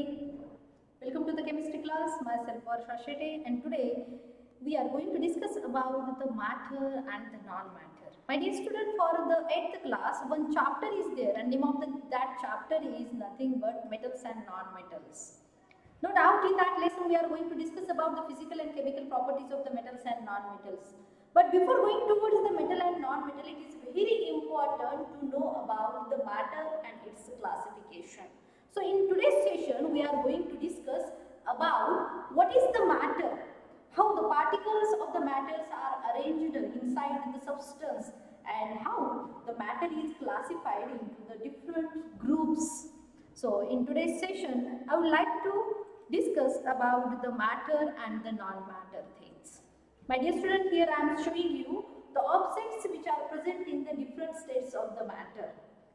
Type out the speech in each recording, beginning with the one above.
everybody. Welcome to the chemistry class. Myself Varsha Shetty, and today we are going to discuss about the matter and the non-matter. My dear student, for the 8th class, one chapter is there, and name of that chapter is nothing but metals and non-metals. No doubt in that lesson we are going to discuss about the physical and chemical properties of the metals and non-metals. But before going towards the metal and non-metal, it is very important to know about the matter and its classification. So in today's session, we are going to discuss about what is the matter, how the particles of the matters are arranged inside the substance, and how the matter is classified into the different groups. So in today's session, I would like to discuss about the matter and the non-matter things. My dear student, here I am showing you the objects which are present in the different states of the matter.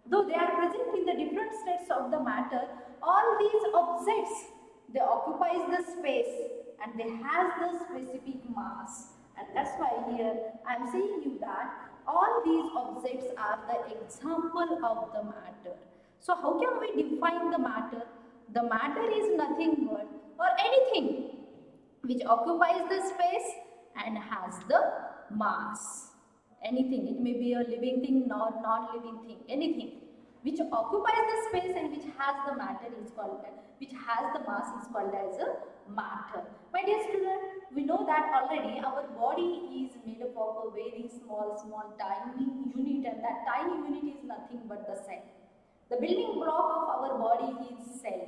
Though they are present in the different states of the matter, all these objects, they occupies the space and they has the specific mass. And that's why here I am saying you that all these objects are the example of the matter. So how can we define the matter? The matter is nothing but or anything which occupies the space and has the mass. Anything, it may be a living thing or non-living thing, anything which occupies the space and which has the matter is called, which has the mass is called as a matter. My dear student, we know that already our body is made up of a very small tiny unit, and that tiny unit is nothing but the cell. The building block of our body is cell.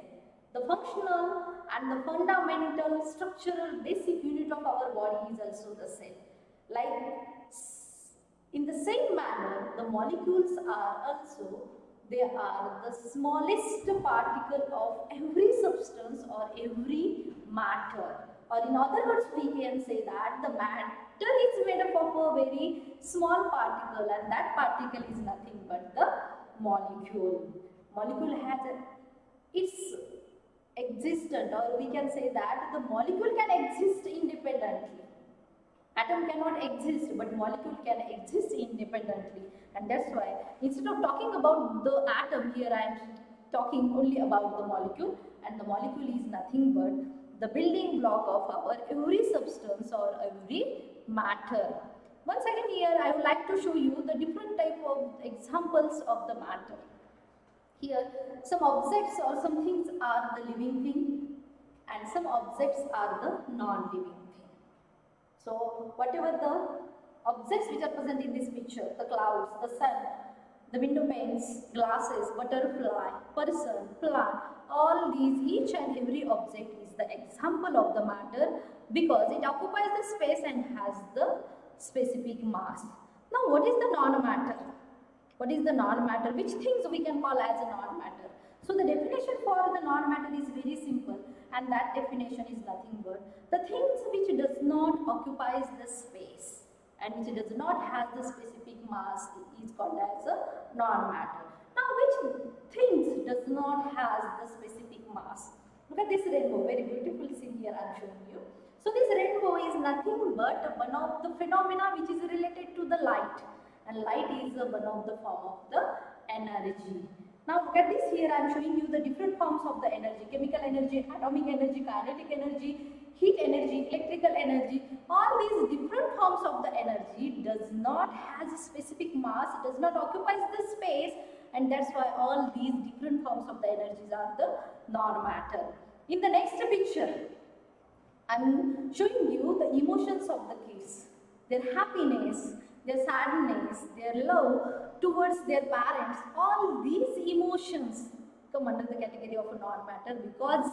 The functional and the fundamental structural basic unit of our body is also the cell. Like in the same manner, the molecules are also, they are the smallest particle of every substance or every matter. Or in other words, we can say that the matter is made up of a very small particle, and that particle is nothing but the molecule. Molecule has its existent, or we can say that the molecule can exist independently. Atom cannot exist, but molecule can exist independently, and that's why instead of talking about the atom, here I am talking only about the molecule, and the molecule is nothing but the building block of our every substance or every matter. Once again, here I would like to show you the different type of examples of the matter. Here some objects or some things are the living thing, and some objects are the non-living thing. So whatever the objects which are present in this picture, the clouds, the sun, the window panes, glasses, butterfly, person, plant, all these, each and every object is the example of the matter because it occupies the space and has the specific mass. Now what is the non-matter? What is the non-matter? Which things we can call as a non-matter? So the definition for the non-matter is very simple, and that definition is nothing but the things which does not occupies the space and which does not have the specific mass is called as a non-matter. Now which things does not have the specific mass? Look at this rainbow, very beautiful scene here I am showing you. So this rainbow is nothing but one of the phenomena which is related to the light, and light is one of the form of the energy. Now look at this, here I am showing you the different forms of the energy: chemical energy, atomic energy, kinetic energy, heat energy, electrical energy. All these different forms of the energy does not has a specific mass, does not occupies the space, and that's why all these different forms of the energies are the non-matter. In the next picture, I am showing you the emotions of the kids, their happiness, their sadness, their love towards their parents. All these emotions come under the category of a non-matter because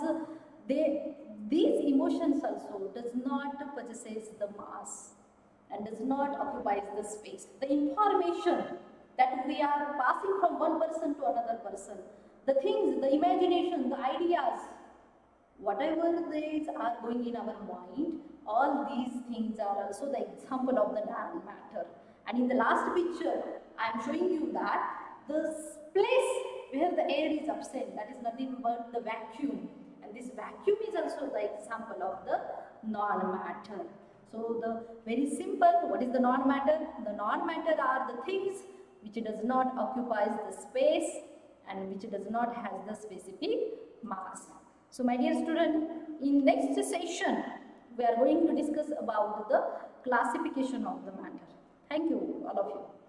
these emotions also does not possess the mass and does not occupy the space. The information that we are passing from one person to another person, the things, the imagination, the ideas, whatever these are going in our mind, all these things are also the example of the non-matter. And in the last picture, I am showing you that the place where the air is absent, that is nothing but the vacuum. And this vacuum is also the example of the non-matter. So the very simple, what is the non-matter? The non-matter are the things which does not occupy the space and which does not have the specific mass. So my dear student, in next session, we are going to discuss about the classification of the matter. Thank you, all of you.